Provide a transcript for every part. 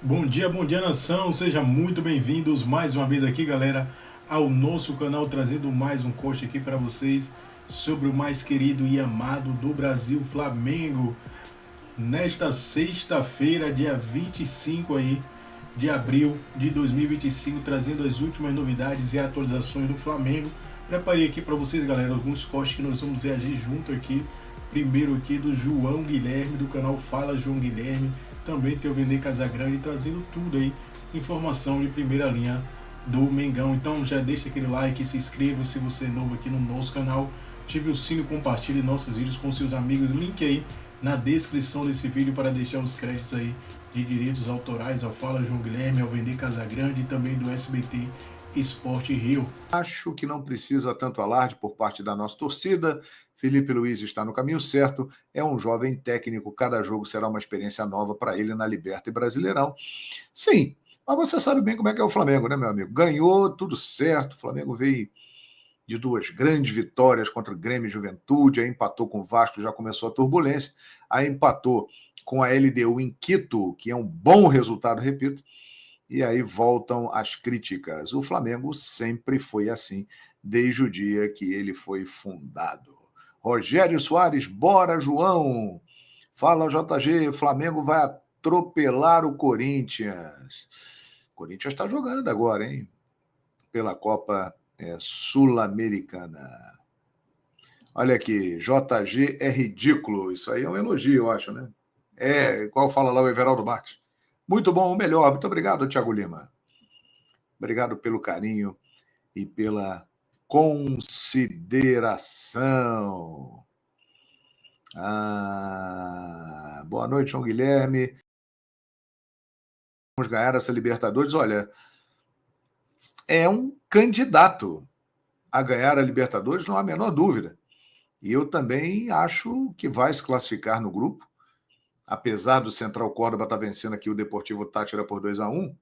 Bom dia nação, sejam muito bem-vindos mais uma vez aqui, galera, ao nosso canal, trazendo mais um post aqui para vocês sobre o mais querido e amado do Brasil, Flamengo. Nesta sexta-feira, dia 25 aí de abril de 2025, trazendo as últimas novidades e atualizações do Flamengo. Preparei aqui para vocês, galera, alguns posts que nós vamos reagir junto aqui. Primeiro aqui do João Guilherme, do canal Fala João Guilherme. Também tem o Vender Casagrande, trazendo tudo aí, informação de primeira linha do Mengão. Então já deixa aquele like, se inscreva se você é novo aqui no nosso canal. Ative o sino, compartilhe nossos vídeos com seus amigos. Link aí na descrição desse vídeo para deixar os créditos aí de direitos autorais ao Fala João Guilherme, ao Vender Casagrande e também do SBT Esporte Rio. Acho que não precisa tanto alarde por parte da nossa torcida. Felipe Luiz está no caminho certo, é um jovem técnico, cada jogo será uma experiência nova para ele na Liberta e Brasileirão. Sim, mas você sabe bem como é que é o Flamengo, né, meu amigo? Ganhou, tudo certo, o Flamengo veio de duas grandes vitórias contra o Grêmio e Juventude, aí empatou com o Vasco, já começou a turbulência, aí empatou com a LDU em Quito, que é um bom resultado, repito, e aí voltam as críticas. O Flamengo sempre foi assim, desde o dia que ele foi fundado. Rogério Soares, bora, João! Fala, JG, Flamengo vai atropelar o Corinthians. O Corinthians está jogando agora, hein? Pela Copa Sul-Americana. Olha aqui, JG é ridículo. Isso aí é um elogio, eu acho, né? Qual fala lá o Everaldo Marques. Muito bom, o melhor. Muito obrigado, Thiago Lima. Obrigado pelo carinho e pela consideração. Boa noite, João Guilherme. Vamos ganhar essa Libertadores. Olha, é um candidato a ganhar a Libertadores, não há a menor dúvida. E eu também acho que vai se classificar no grupo. Apesar do Central Córdoba estar vencendo aqui o Deportivo Táchira por 2-1,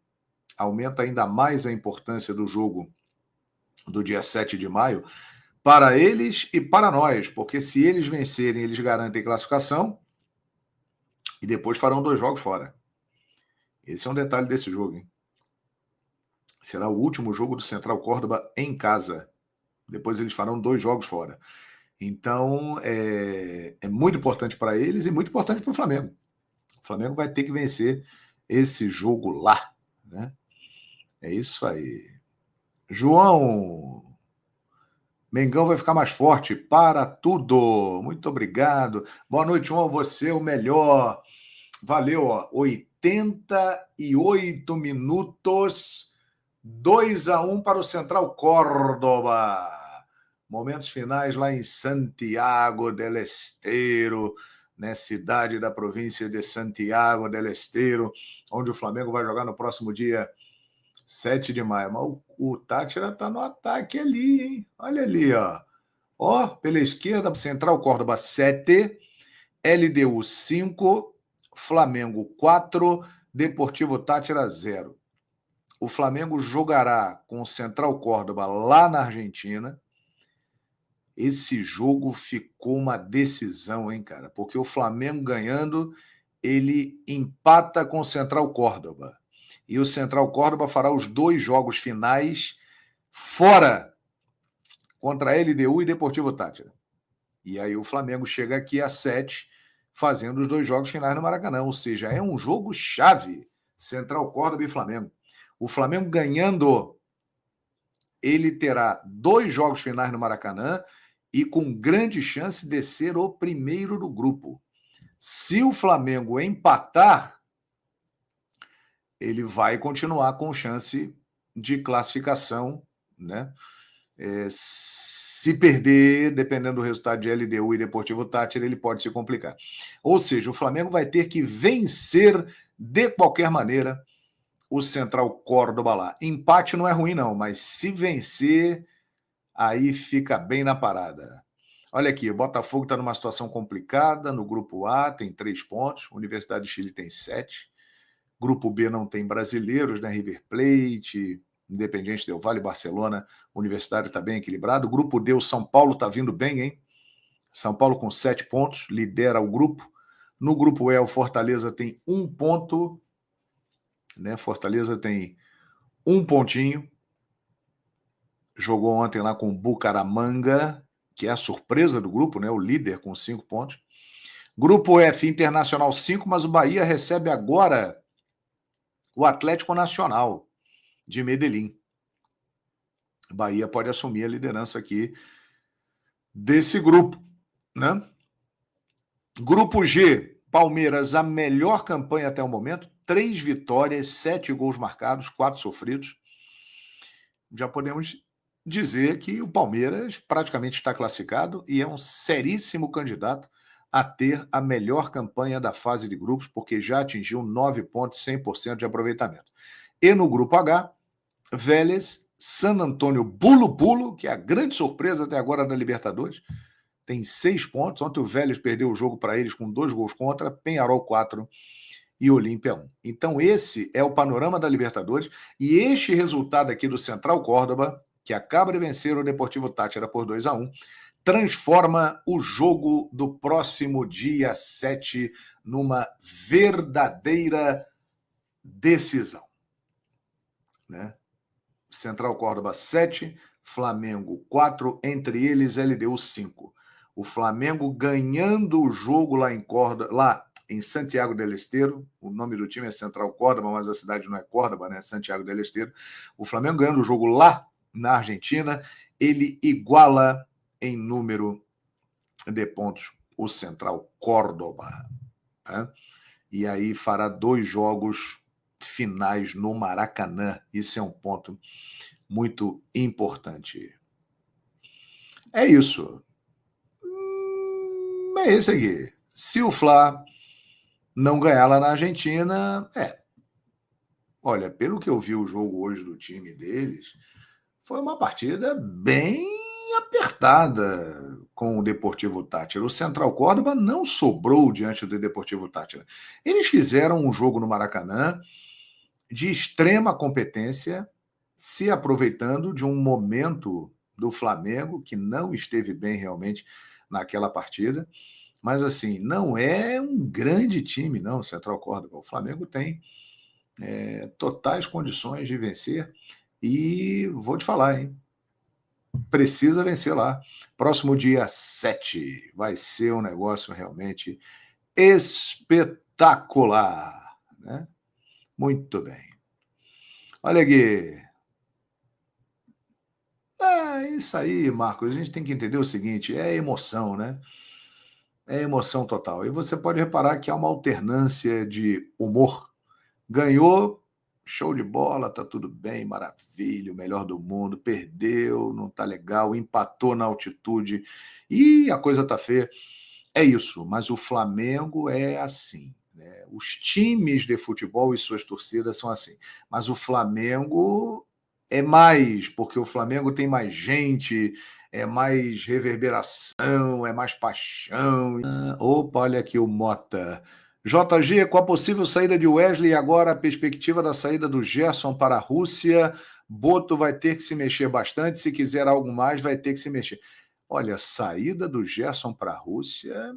aumenta ainda mais a importância do jogo do dia 7 de maio para eles e para nós, porque se eles vencerem, eles garantem classificação e depois farão 2 jogos fora. Esse é um detalhe desse jogo, hein? Será o último jogo do Central Córdoba em casa. Depois eles farão 2 jogos fora. Então, é muito importante para eles e muito importante para o Flamengo. O Flamengo vai ter que vencer esse jogo lá, né? É isso aí. João, Mengão vai ficar mais forte para tudo. Muito obrigado. Boa noite, João. Você é o melhor. Valeu, ó. 88 minutos. 2-1 para o Central Córdoba. Momentos finais lá em Santiago del Estero, né, cidade da província de Santiago del Estero, onde o Flamengo vai jogar no próximo dia 7 de maio. Mas o Tátira está no ataque ali, hein? Olha ali, ó. Ó, pela esquerda, Central Córdoba 7, LDU 5, Flamengo 4, Deportivo Tátira 0. O Flamengo jogará com o Central Córdoba lá na Argentina. Esse jogo ficou uma decisão, hein, cara? Porque o Flamengo ganhando, ele empata com o Central Córdoba. E o Central Córdoba fará os 2 jogos finais fora contra a LDU e Deportivo Táchira. E aí o Flamengo chega aqui a 7, fazendo os 2 jogos finais no Maracanã. Ou seja, é um jogo chave, Central Córdoba e Flamengo. O Flamengo ganhando, ele terá 2 jogos finais no Maracanã e com grande chance de ser o primeiro do grupo. Se o Flamengo empatar, ele vai continuar com chance de classificação, né? Se perder, dependendo do resultado de LDU e Deportivo Táchira, ele pode se complicar. Ou seja, o Flamengo vai ter que vencer de qualquer maneira o Central Córdoba lá. Empate não é ruim, não, mas se vencer, aí fica bem na parada. Olha aqui, o Botafogo está numa situação complicada no grupo A, tem 3 pontos, Universidade de Chile tem 7. Grupo B não tem brasileiros, né? River Plate, Independiente Del Valle, Barcelona, Universitário está bem equilibrado. Grupo D, o São Paulo está vindo bem, hein? São Paulo com 7 pontos, lidera o grupo. No grupo E, o Fortaleza tem 1 ponto né? Fortaleza tem um pontinho, jogou ontem lá com o Bucaramanga, que é a surpresa do grupo, né? O líder com 5 pontos. Grupo F, Internacional 5, mas o Bahia recebe agora o Atlético Nacional de Medellín. O Bahia pode assumir a liderança aqui desse grupo, né? Grupo G, Palmeiras, a melhor campanha até o momento, 3 vitórias, 7 gols marcados, 4 sofridos. Já podemos dizer que o Palmeiras praticamente está classificado e é um seríssimo candidato a ter a melhor campanha da fase de grupos, porque já atingiu 9 pontos, 100% de aproveitamento. E no grupo H, Vélez, San Antonio, Bulo, que é a grande surpresa até agora da Libertadores, tem 6 pontos. Ontem o Vélez perdeu o jogo para eles com 2 gols contra, Peñarol 4 e Olímpia 1. Então esse é o panorama da Libertadores, e este resultado aqui do Central Córdoba, que acaba de vencer o Deportivo Táchira por 2-1, transforma o jogo do próximo dia 7 numa verdadeira decisão, né? Central Córdoba 7, Flamengo 4, entre eles LDU 5. O Flamengo ganhando o jogo lá em Santiago del Estero. O nome do time é Central Córdoba, mas a cidade não é Córdoba, né? Santiago del Estero. O Flamengo ganhando o jogo lá na Argentina, ele iguala em número de pontos o Central Córdoba, né? E aí fará 2 jogos finais no Maracanã. Isso é um ponto muito importante. É isso. É esse aqui. Se o Fla não ganhar lá na Argentina, olha, pelo que eu vi o jogo hoje do time deles, foi uma partida bem apertada com o Deportivo Táchira. O Central Córdoba não sobrou diante do Deportivo Táchira. Eles fizeram um jogo no Maracanã de extrema competência, se aproveitando de um momento do Flamengo que não esteve bem realmente naquela partida. Mas, assim, não é um grande time, não, o Central Córdoba. O Flamengo tem totais condições de vencer e vou te falar, hein? Precisa vencer lá. Próximo dia 7 vai ser um negócio realmente espetacular, né? Muito bem. Olha aqui. Isso aí, Marcos. A gente tem que entender o seguinte: é emoção, né? É emoção total. E você pode reparar que há uma alternância de humor. Ganhou, show de bola, tá tudo bem, maravilha, o melhor do mundo. Perdeu, não tá legal, empatou na altitude e a coisa tá feia. É isso, mas o Flamengo é assim, né? Os times de futebol e suas torcidas são assim. Mas o Flamengo é mais, porque o Flamengo tem mais gente, é mais reverberação, é mais paixão. Opa, olha aqui o Mota. JG, com a possível saída de Wesley e agora a perspectiva da saída do Gerson para a Rússia, Boto vai ter que se mexer bastante, se quiser algo mais vai ter que se mexer. Olha, a saída do Gerson para a Rússia,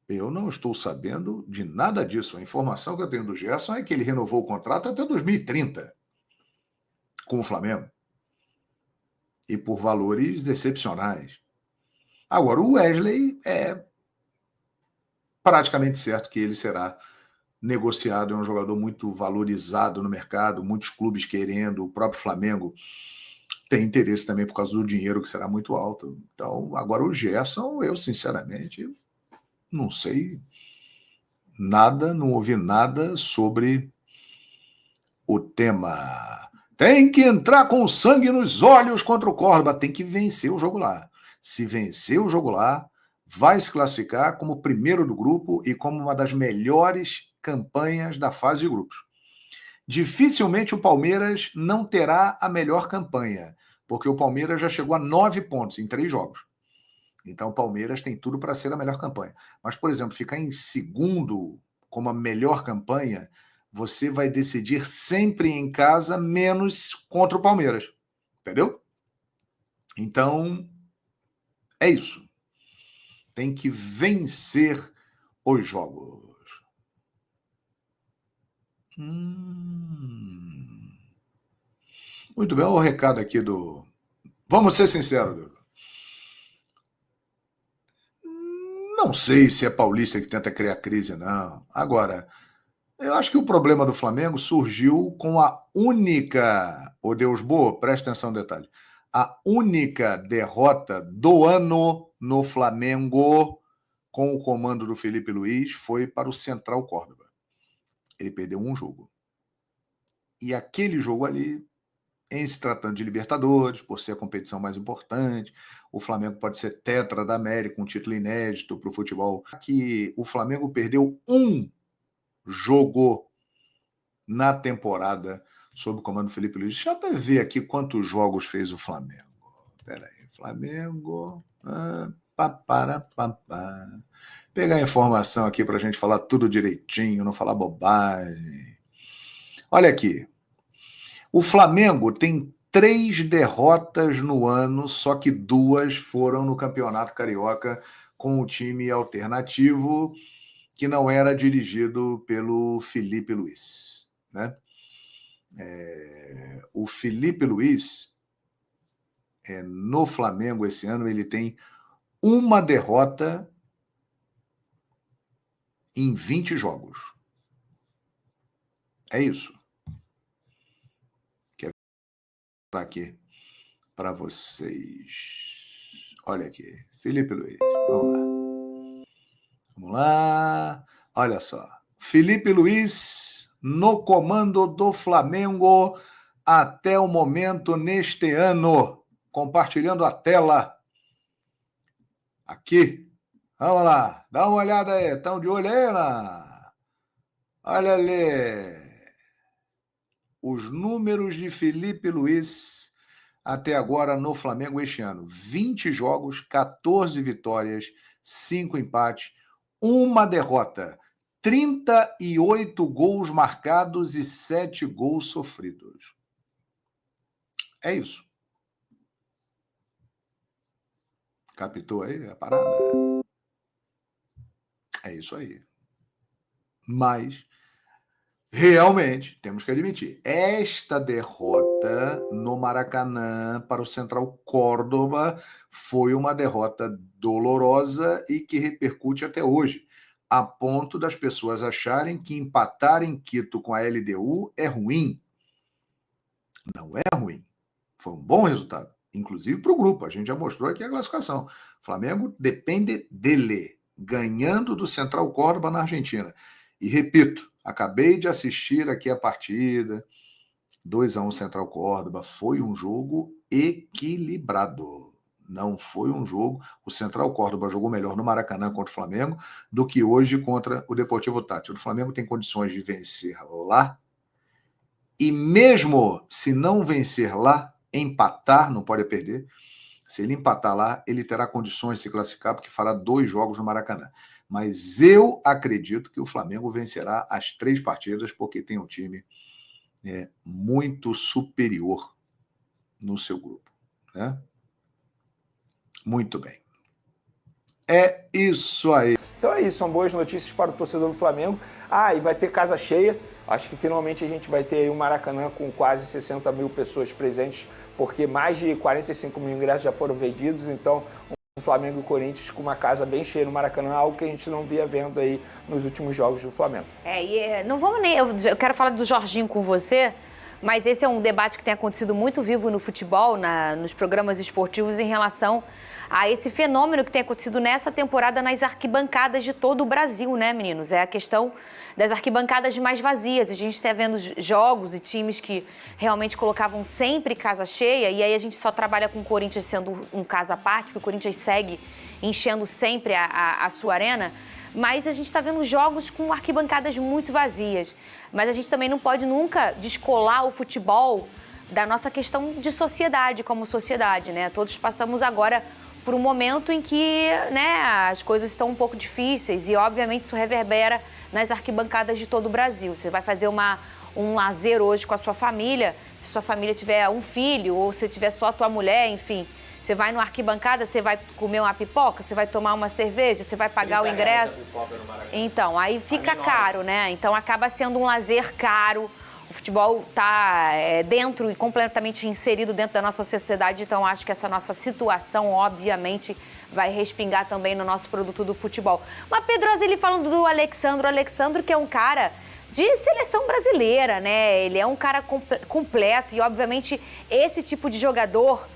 eu não estou sabendo de nada disso. A informação que eu tenho do Gerson é que ele renovou o contrato até 2030 com o Flamengo. E por valores excepcionais. Agora, o Wesley é praticamente certo que ele será negociado, é um jogador muito valorizado no mercado, muitos clubes querendo, o próprio Flamengo tem interesse também por causa do dinheiro que será muito alto. Então, agora o Gerson, eu sinceramente não sei nada, não ouvi nada sobre o tema. Tem que entrar com sangue nos olhos contra o Córdoba, tem que vencer o jogo lá. Se vencer o jogo lá, vai se classificar como primeiro do grupo e como uma das melhores campanhas da fase de grupos. Dificilmente o Palmeiras não terá a melhor campanha, porque o Palmeiras já chegou a 9 pontos em 3 jogos. Então o Palmeiras tem tudo para ser a melhor campanha. Mas, por exemplo, ficar em segundo como a melhor campanha, você vai decidir sempre em casa, menos contra o Palmeiras. Entendeu? Então, é isso. Tem que vencer os jogos. Muito bem, olha o recado aqui do... Vamos ser sinceros, Dudu. Não sei se é paulista que tenta criar crise, não. Agora, eu acho que o problema do Flamengo surgiu com a única... Ô Deus boa, presta atenção no detalhe. A única derrota do ano no Flamengo com o comando do Felipe Luiz foi para o Central Córdoba. Ele perdeu um jogo. E aquele jogo ali, em se tratando de Libertadores, por ser a competição mais importante, o Flamengo pode ser tetra da América, um título inédito para o futebol. Que o Flamengo perdeu um jogo na temporada sob o comando do Felipe Luiz. Deixa eu até ver aqui quantos jogos fez o Flamengo. Espera aí, Flamengo... Pegar a informação aqui para a gente falar tudo direitinho, não falar bobagem. Olha aqui. O Flamengo tem 3 derrotas no ano, só que 2 foram no Campeonato Carioca com o time alternativo que não era dirigido pelo Felipe Luiz, né? O Felipe Luiz, no Flamengo esse ano, ele tem uma derrota em 20 jogos. É isso. Quer ver aqui para vocês? Olha aqui, Felipe Luiz. Vamos lá. Vamos lá. Olha só. Felipe Luiz no comando do Flamengo até o momento neste ano. Compartilhando a tela. Aqui. Vamos lá. Dá uma olhada aí. Estão de olho aí, lá? Olha ali. Os números de Felipe Luiz até agora no Flamengo este ano. 20 jogos, 14 vitórias, 5 empates, 1 derrota. 38 gols marcados e 7 gols sofridos. É isso. Captou aí a parada? É isso aí. Mas, realmente, temos que admitir, esta derrota no Maracanã para o Central Córdoba foi uma derrota dolorosa e que repercute até hoje, a ponto das pessoas acharem que empatar em Quito com a LDU é ruim. Não é ruim. Foi um bom resultado, inclusive para o grupo. A gente já mostrou aqui a classificação. O Flamengo depende dele, ganhando do Central Córdoba na Argentina. E repito, acabei de assistir aqui a partida, 2-1 Central Córdoba, foi um jogo equilibrado. Não foi um jogo... O Central Córdoba jogou melhor no Maracanã contra o Flamengo do que hoje contra o Deportivo Táchira. O Flamengo tem condições de vencer lá e mesmo se não vencer lá, empatar, não pode perder. Se ele empatar lá, ele terá condições de se classificar porque fará 2 jogos no Maracanã. Mas eu acredito que o Flamengo vencerá as 3 partidas porque tem um time muito superior no seu grupo, né? Muito bem. É isso aí. Então é isso, são boas notícias para o torcedor do Flamengo. E vai ter casa cheia. Acho que finalmente a gente vai ter aí um Maracanã com quase 60 mil pessoas presentes, porque mais de 45 mil ingressos já foram vendidos. Então, o Flamengo e o Corinthians com uma casa bem cheia no Maracanã, algo que a gente não via vendo aí nos últimos jogos do Flamengo. Não vamos nem... Eu quero falar do Jorginho com você, mas esse é um debate que tem acontecido muito vivo no futebol, nos programas esportivos, em relação a esse fenômeno que tem acontecido nessa temporada nas arquibancadas de todo o Brasil, né, meninos? É a questão das arquibancadas mais vazias. A gente está vendo jogos e times que realmente colocavam sempre casa cheia, e aí a gente só trabalha com o Corinthians sendo um caso à parte, porque o Corinthians segue enchendo sempre a sua arena. Mas a gente está vendo jogos com arquibancadas muito vazias. Mas a gente também não pode nunca descolar o futebol da nossa questão de sociedade, como sociedade, né? Todos passamos agora por um momento em que, né, as coisas estão um pouco difíceis e, obviamente, isso reverbera nas arquibancadas de todo o Brasil. Você vai fazer um lazer hoje com a sua família, se sua família tiver um filho ou se tiver só a tua mulher, enfim, Você vai numa arquibancada, você vai comer uma pipoca, você vai tomar uma cerveja, você vai pagar o ingresso. Então, aí fica caro, né? Então acaba sendo um lazer caro. O futebol está dentro e completamente inserido dentro da nossa sociedade, então acho que essa nossa situação, obviamente, vai respingar também no nosso produto do futebol. Mas Pedro Azelie falando do Alexandro, que é um cara de seleção brasileira, né? Ele é um cara completo e, obviamente, esse tipo de jogador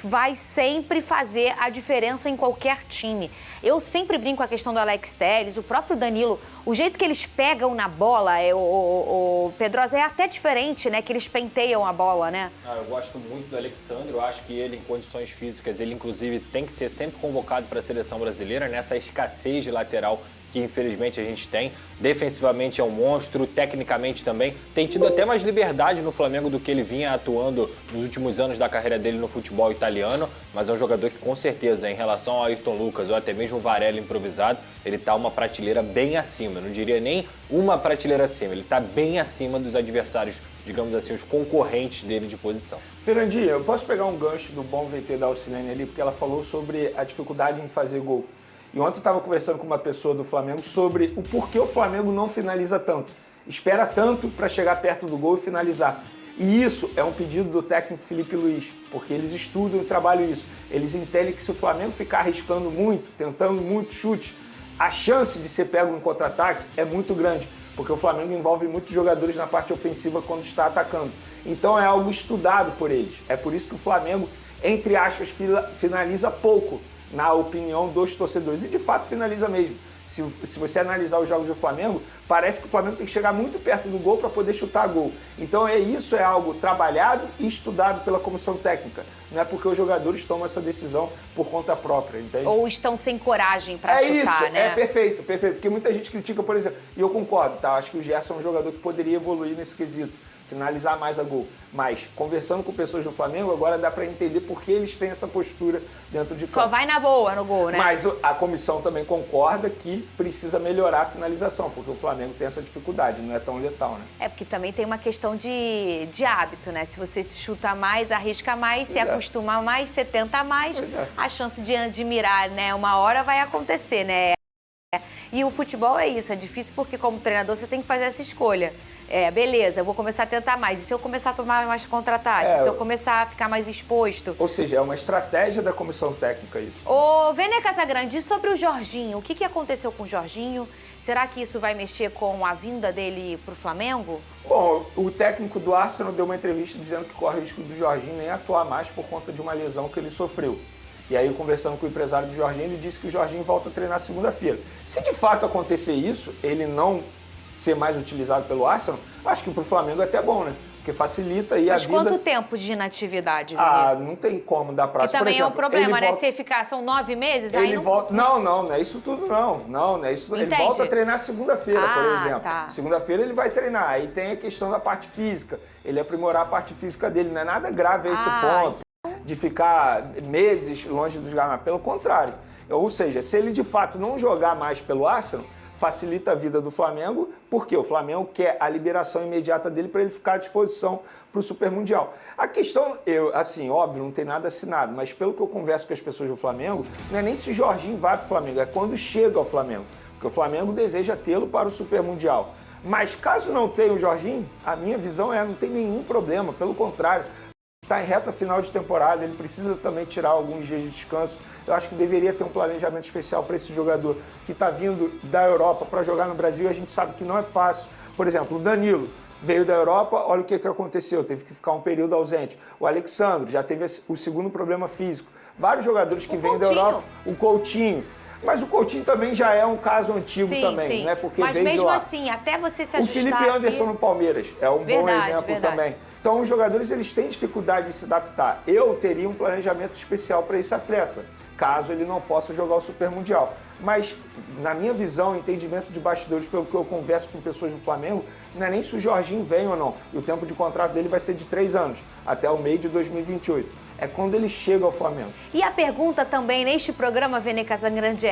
vai sempre fazer a diferença em qualquer time. Eu sempre brinco com a questão do Alex Telles, o próprio Danilo, o jeito que eles pegam na bola, o Pedrosa, é até diferente, né? Que eles penteiam a bola, né? Eu gosto muito do Alexandre, eu acho que ele, em condições físicas, ele inclusive tem que ser sempre convocado para a seleção brasileira, nessa escassez de lateral que infelizmente a gente tem. Defensivamente é um monstro, tecnicamente também. Tem tido até mais liberdade no Flamengo do que ele vinha atuando nos últimos anos da carreira dele no futebol italiano, mas é um jogador que com certeza, em relação ao Ayrton Lucas ou até mesmo o Varela improvisado, ele está uma prateleira bem acima, não diria nem uma prateleira acima, ele está bem acima dos adversários, digamos assim, os concorrentes dele de posição. Fernandinho, eu posso pegar um gancho do bom VT da Alcilene ali, porque ela falou sobre a dificuldade em fazer gol. E ontem eu estava conversando com uma pessoa do Flamengo sobre o porquê o Flamengo não finaliza tanto. Espera tanto para chegar perto do gol e finalizar. E isso é um pedido do técnico Felipe Luiz, porque eles estudam e trabalham isso. Eles entendem que se o Flamengo ficar arriscando muito, tentando muito chute, a chance de ser pego em contra-ataque é muito grande, porque o Flamengo envolve muitos jogadores na parte ofensiva quando está atacando. Então é algo estudado por eles. É por isso que o Flamengo, entre aspas, finaliza pouco, na opinião dos torcedores. E de fato finaliza mesmo. Se você analisar os jogos do Flamengo, parece que o Flamengo tem que chegar muito perto do gol para poder chutar gol. Então isso é algo trabalhado e estudado pela comissão técnica. Não é porque os jogadores tomam essa decisão por conta própria, entende? Ou estão sem coragem para chutar, isso, né? É perfeito. Porque muita gente critica, por exemplo, e eu concordo, tá? Acho que o Gerson é um jogador que poderia evoluir nesse quesito, finalizar mais a gol. Mas, conversando com pessoas do Flamengo, agora dá para entender por que eles têm essa postura dentro de campo. Só vai na boa no gol, né? Mas a comissão também concorda que precisa melhorar a finalização, porque o Flamengo tem essa dificuldade, não é tão letal, né? É porque também tem uma questão de hábito, né? Se você chuta mais, arrisca mais, se acostuma mais, você tenta mais, a chance de mirar, né, uma hora vai acontecer, né? E o futebol é isso, é difícil porque como treinador você tem que fazer essa escolha. Beleza, eu vou começar a tentar mais. E se eu começar a tomar mais contra-ataque? Se eu começar a ficar mais exposto? Ou seja, é uma estratégia da comissão técnica isso. Ô, Vene Casagrande, e sobre o Jorginho? O que aconteceu com o Jorginho? Será que isso vai mexer com a vinda dele pro Flamengo? Bom, o técnico do Arsenal deu uma entrevista dizendo que corre o risco do Jorginho nem atuar mais por conta de uma lesão que ele sofreu. E aí, conversando com o empresário do Jorginho, ele disse que o Jorginho volta a treinar segunda-feira. Se de fato acontecer isso, ele não ser mais utilizado pelo Arsenal, acho que pro Flamengo é até bom, né? Porque facilita aí a vida. Mas quanto tempo de inatividade, Vini? Não tem como dar prazo. Que também por exemplo, é um problema, né? Se ficar, são 9 meses, aí ele não... volta. Não é isso tudo, não. Não é isso tudo. Ele volta a treinar segunda-feira, por exemplo. Tá. Segunda-feira ele vai treinar. Aí tem a questão da parte física. Ele aprimorar a parte física dele. Não é nada grave a esse ponto de ficar meses longe dos gamas. Pelo contrário. Ou seja, se ele de fato não jogar mais pelo Arsenal, facilita a vida do Flamengo, porque o Flamengo quer a liberação imediata dele para ele ficar à disposição para o Super Mundial. A questão, óbvio, não tem nada assinado, mas pelo que eu converso com as pessoas do Flamengo, não é nem se Jorginho vai para o Flamengo, é quando chega ao Flamengo, porque o Flamengo deseja tê-lo para o Super Mundial. Mas caso não tenha o Jorginho, a minha visão não tem nenhum problema, pelo contrário. Está em reta final de temporada, ele precisa também tirar alguns dias de descanso. Eu acho que deveria ter um planejamento especial para esse jogador que está vindo da Europa para jogar no Brasil. A gente sabe que não é fácil. Por exemplo, o Danilo veio da Europa, olha o que aconteceu, teve que ficar um período ausente. O Alexandre já teve o segundo problema físico. Vários jogadores que vêm da Europa, o Coutinho. Mas o Coutinho também já é um caso antigo também, né? Porque mas mesmo assim, até você se ajustar... O Felipe Anderson no Palmeiras é um bom exemplo também. Então, os jogadores eles têm dificuldade de se adaptar. Eu teria um planejamento especial para esse atleta, caso ele não possa jogar o Super Mundial. Mas, na minha visão, entendimento de bastidores, pelo que eu converso com pessoas do Flamengo, não é nem se o Jorginho vem ou não. E o tempo de contrato dele vai ser de 3 anos, até o meio de 2028. É quando ele chega ao Flamengo. E a pergunta também neste programa, Vene Casagrande,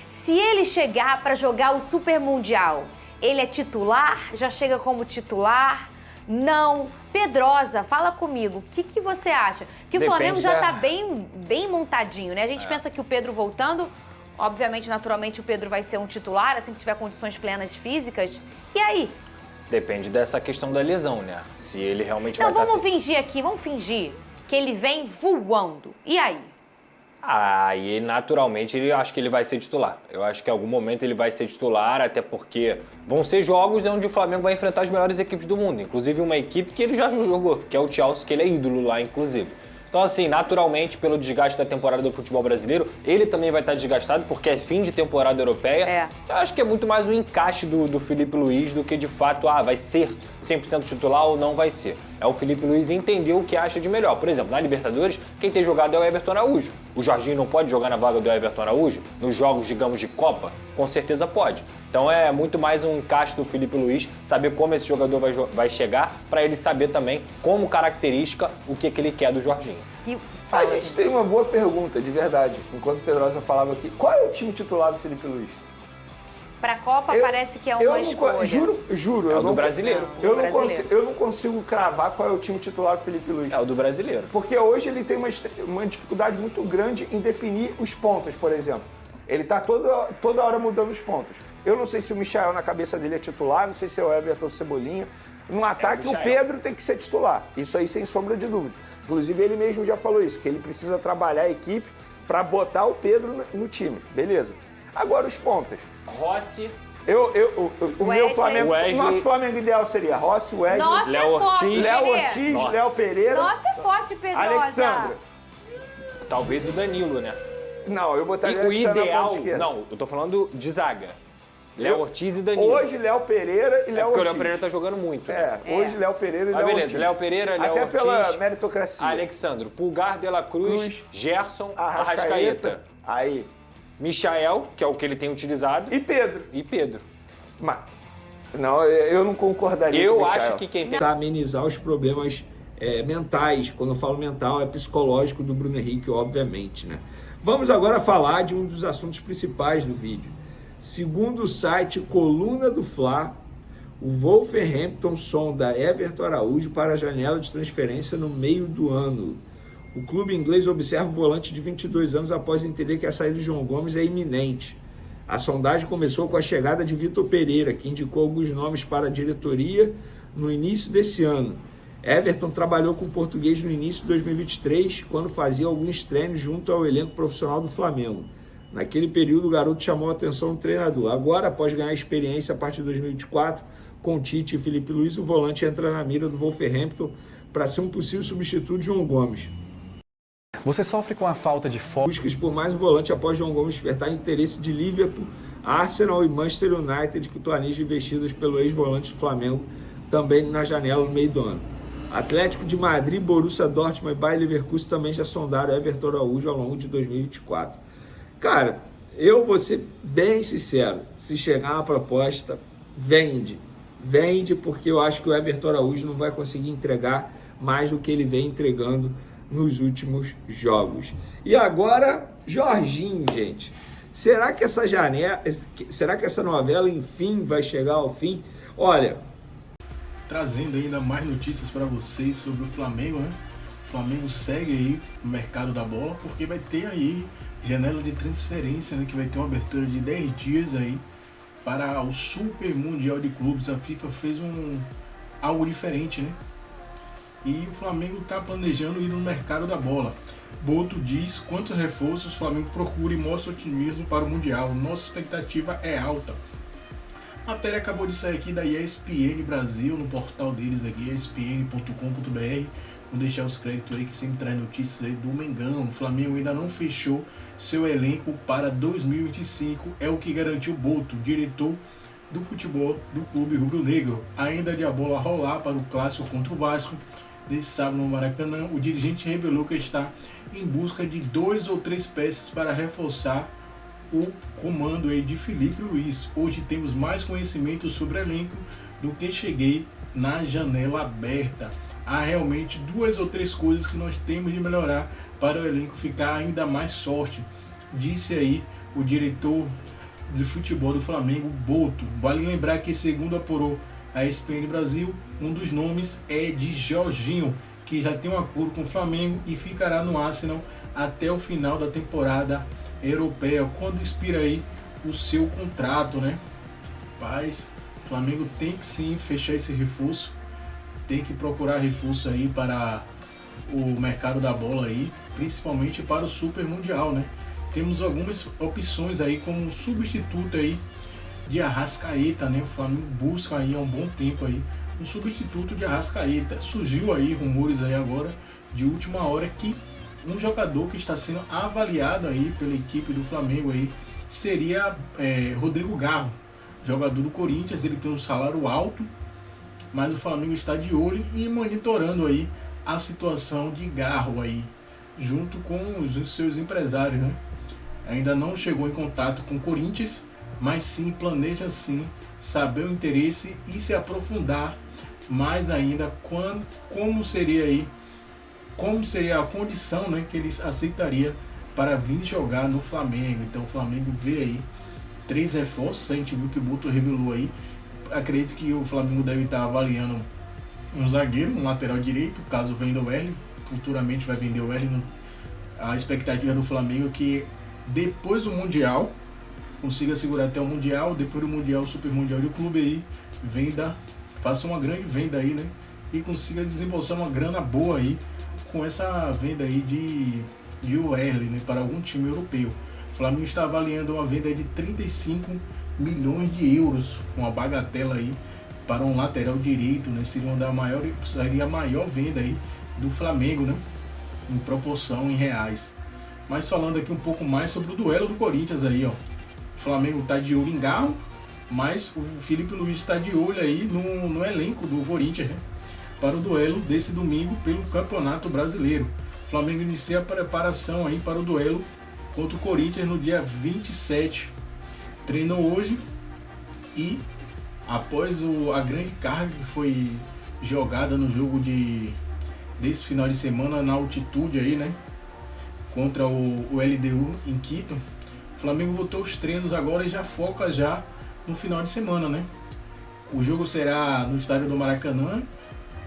se ele chegar para jogar o Super Mundial, ele é titular? Já chega como titular? Não. Pedrosa, fala comigo. O que você acha? Que o Flamengo já tá bem montadinho, né? A gente pensa que o Pedro voltando, obviamente, naturalmente, o Pedro vai ser um titular, assim que tiver condições plenas físicas. E aí? Depende dessa questão da lesão, né? Se ele realmente Então vai vamos fingir aqui, vamos fingir que ele vem voando. E aí? Aí, naturalmente, eu acho que ele vai ser titular. Eu acho que em algum momento ele vai ser titular, até porque vão ser jogos onde o Flamengo vai enfrentar as melhores equipes do mundo. Inclusive uma equipe que ele já jogou, que é o Chelsea, que ele é ídolo lá, inclusive. Então, assim, naturalmente, pelo desgaste da temporada do futebol brasileiro, ele também vai estar desgastado, porque é fim de temporada europeia. Eu acho que é muito mais um encaixe do Felipe Luiz do que, de fato, vai ser 100% titular ou não vai ser. É o Felipe Luiz entender o que acha de melhor. Por exemplo, na Libertadores, quem tem jogado é o Everton Araújo. O Jorginho não pode jogar na vaga do Everton Araújo? Nos jogos, digamos, de Copa? Com certeza pode. Então é muito mais um encaixe do Felipe Luiz, saber como esse jogador vai chegar, para ele saber também, como característica, o que ele quer do Jorginho. A gente tem uma boa pergunta, de verdade. Enquanto o Pedrosa falava aqui, qual é o time titular do Felipe Luiz? Pra Copa parece que é uma escolha. Juro. É o do brasileiro. Eu não consigo cravar qual é o time titular do Felipe Luiz. É o do brasileiro. Porque hoje ele tem uma dificuldade muito grande em definir os pontos, por exemplo. Ele tá toda hora mudando os pontos. Eu não sei se o Michael na cabeça dele é titular, não sei se é o Everton Cebolinha. No ataque, o Pedro tem que ser titular. Isso aí sem sombra de dúvida. Inclusive, ele mesmo já falou isso, que ele precisa trabalhar a equipe para botar o Pedro no time. Beleza. Agora os pontas. Rossi. O meu Flamengo. O nosso Flamengo ideal seria Rossi, Wesley, Nossa, Léo Ortiz. Léo Ortiz, Léo Pereira. Nossa, é forte, Pedrosa. Alexandre. Talvez o Danilo, né? Não, eu botaria E o Alexandre na ideal... ponta esquerda. Não, eu tô falando de zaga. Léo Ortiz e Danilo. Hoje, Léo Pereira e Léo Ortiz. Porque o Léo Pereira tá jogando muito. Hoje, Léo Pereira e Léo Ortiz. Léo Pereira, Léo Até Ortiz. pela meritocracia. Alexandre, Pulgar, De La Cruz, Gerson, Arrascaeta. Aí. Michael, que é o que ele tem utilizado. E Pedro. Mas, não, eu não concordaria com o Eu Michael. acho que quem tem... Tentar amenizar os problemas mentais. Quando eu falo mental, é psicológico do Bruno Henrique, obviamente, né? Vamos agora falar de um dos assuntos principais do vídeo. Segundo o site Coluna do Fla, o Wolverhampton sonda Everton Araújo para a janela de transferência no meio do ano. O clube inglês observa o volante de 22 anos após entender que a saída de João Gomes é iminente. A sondagem começou com a chegada de Vitor Pereira, que indicou alguns nomes para a diretoria no início desse ano. Everton trabalhou com o português no início de 2023, quando fazia alguns treinos junto ao elenco profissional do Flamengo. Naquele período, o garoto chamou a atenção do treinador. Agora, após ganhar experiência a partir de 2024, com Tite e Felipe Luiz, o volante entra na mira do Wolverhampton para ser um possível substituto de João Gomes. Você sofre com a falta de foco. Buscas por mais um volante após João Gomes despertar interesse de Liverpool, Arsenal e Manchester United, que planejam investidas pelo ex-volante do Flamengo, também na janela no meio do ano. Atlético de Madrid, Borussia Dortmund e Bayer Leverkusen também já sondaram Everton Araújo ao longo de 2024. Cara, eu vou ser bem sincero, se chegar uma proposta, vende porque eu acho que o Everton Araújo não vai conseguir entregar mais do que ele vem entregando nos últimos jogos. E agora, Jorginho, gente. Será que essa novela, enfim, vai chegar ao fim? Olha, trazendo ainda mais notícias para vocês sobre o Flamengo, né? O Flamengo segue aí no mercado da bola, porque vai ter aí janela de transferência, né? Que vai ter uma abertura de 10 dias aí para o Super Mundial de Clubes. A FIFA fez algo diferente, né? E o Flamengo está planejando ir no mercado da bola. Boto diz quantos reforços o Flamengo procura e mostra otimismo para o Mundial. Nossa expectativa é alta. A matéria acabou de sair aqui da ESPN Brasil, no portal deles aqui, espn.com.br. Vou deixar os créditos aí que sempre traz notícias aí do Mengão. O Flamengo ainda não fechou seu elenco para 2025, é o que garantiu Boto, diretor do futebol do clube rubro-negro. Ainda de a bola rolar para o clássico contra o Vasco desse sábado no Maracanã, o dirigente revelou que está em busca de 2 ou 3 peças para reforçar o comando aí de Felipe Luiz. Hoje temos mais conhecimento sobre o elenco do que cheguei na janela aberta. Há realmente 2 ou 3 coisas que nós temos de melhorar para o elenco ficar ainda mais forte, disse aí o diretor de futebol do Flamengo, Boto. Vale lembrar que, segundo apurou a ESPN Brasil, um dos nomes é de Jorginho, que já tem um acordo com o Flamengo e ficará no Arsenal até o final da temporada europeia, quando expira aí o seu contrato, né? Mas o Flamengo tem que sim fechar esse reforço, tem que procurar reforço aí para o mercado da bola aí, principalmente para o Super Mundial, né? Temos algumas opções aí como substituto aí de Arrascaeta, né? O Flamengo busca aí há um bom tempo aí um substituto de Arrascaeta. Surgiu aí rumores aí agora de última hora que um jogador que está sendo avaliado aí pela equipe do Flamengo aí seria Rodrigo Garro, jogador do Corinthians. Ele tem um salário alto, mas o Flamengo está de olho e monitorando aí a situação de Garro aí, junto com os seus empresários, né? Ainda não chegou em contato com o Corinthians, mas sim planeja sim saber o interesse e se aprofundar mais ainda como seria a condição, né, que ele aceitaria para vir jogar no Flamengo. Então o Flamengo vê aí 3 reforços, a gente viu que o Boto revelou aí. Acredito que o Flamengo deve estar avaliando um zagueiro, um lateral direito, caso venda o Hélio, futuramente vai vender o Hélio. A expectativa do Flamengo é que depois do Mundial, consiga segurar até o Mundial, depois do Mundial, o Super Mundial de clube aí, faça uma grande venda aí, né? E consiga desembolsar uma grana boa aí com essa venda aí de OL, né, para algum time europeu. O Flamengo está avaliando uma venda de 35 milhões de euros, uma bagatela aí para um lateral direito, né? Seria a maior venda aí do Flamengo, né? Em proporção em reais. Mas falando aqui um pouco mais sobre o duelo do Corinthians aí, ó. O Flamengo está de olho em Garro, mas o Felipe Luiz está de olho aí no elenco do Corinthians, né, para o duelo desse domingo pelo Campeonato Brasileiro. O Flamengo inicia a preparação aí para o duelo contra o Corinthians no dia 27. Treinou hoje e após a grande carga que foi jogada no jogo desse final de semana na altitude aí, né, contra o LDU em Quito, o Flamengo voltou os treinos agora e já foca já no final de semana, né? O jogo será no estádio do Maracanã.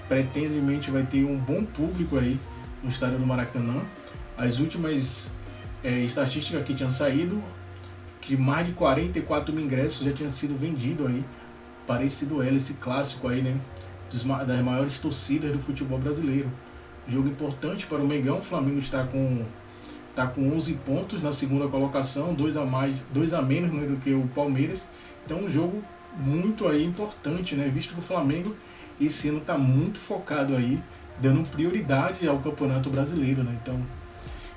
Pretendemente vai ter um bom público aí no estádio do Maracanã. As últimas estatísticas que tinham saído, que mais de 44 mil ingressos já tinham sido vendidos aí para esse duelo, esse clássico aí, né? Das maiores torcidas do futebol brasileiro. Jogo importante para o Mengão. O Flamengo está com 11 pontos na segunda colocação, 2 a menos, né, do que o Palmeiras. Então um jogo muito aí importante, né, visto que o Flamengo esse ano está muito focado aí, dando prioridade ao Campeonato Brasileiro, né? Então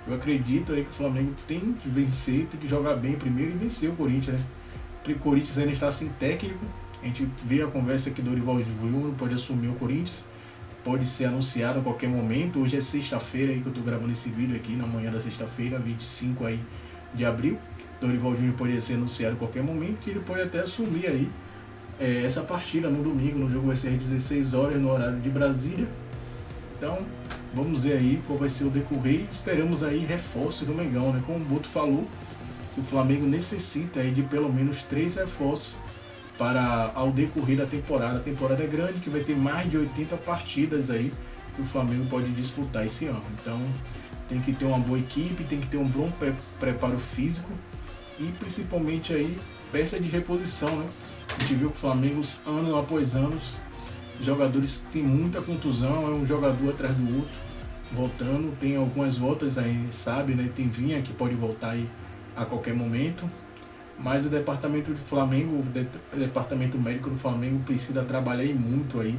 eu acredito aí que o Flamengo tem que vencer, tem que jogar bem primeiro e vencer o Corinthians, né? O Corinthians ainda está sem técnico. A gente vê a conversa que Dorival Júnior pode assumir o Corinthians, pode ser anunciado a qualquer momento. Hoje é sexta-feira aí que eu estou gravando esse vídeo aqui, na manhã da sexta-feira, 25 aí de abril. Dorival Júnior pode ser anunciado a qualquer momento, que ele pode até assumir aí essa partida no domingo. O jogo vai ser às 16 horas no horário de Brasília. Então vamos ver aí qual vai ser o decorrer. Esperamos aí reforço do Mengão, né? Como o Boto falou, o Flamengo necessita aí de pelo menos 3 reforços para ao decorrer da temporada. A temporada é grande, que vai ter mais de 80 partidas aí que o Flamengo pode disputar esse ano. Então tem que ter uma boa equipe, tem que ter um bom preparo físico e principalmente aí peça de reposição, né? A gente viu que o Flamengo, ano após ano, jogadores têm muita contusão, é um jogador atrás do outro, voltando. Tem algumas voltas aí, sabe, né? Tem Vinha que pode voltar aí a qualquer momento. Mas o departamento do Flamengo, o departamento médico do Flamengo precisa trabalhar muito aí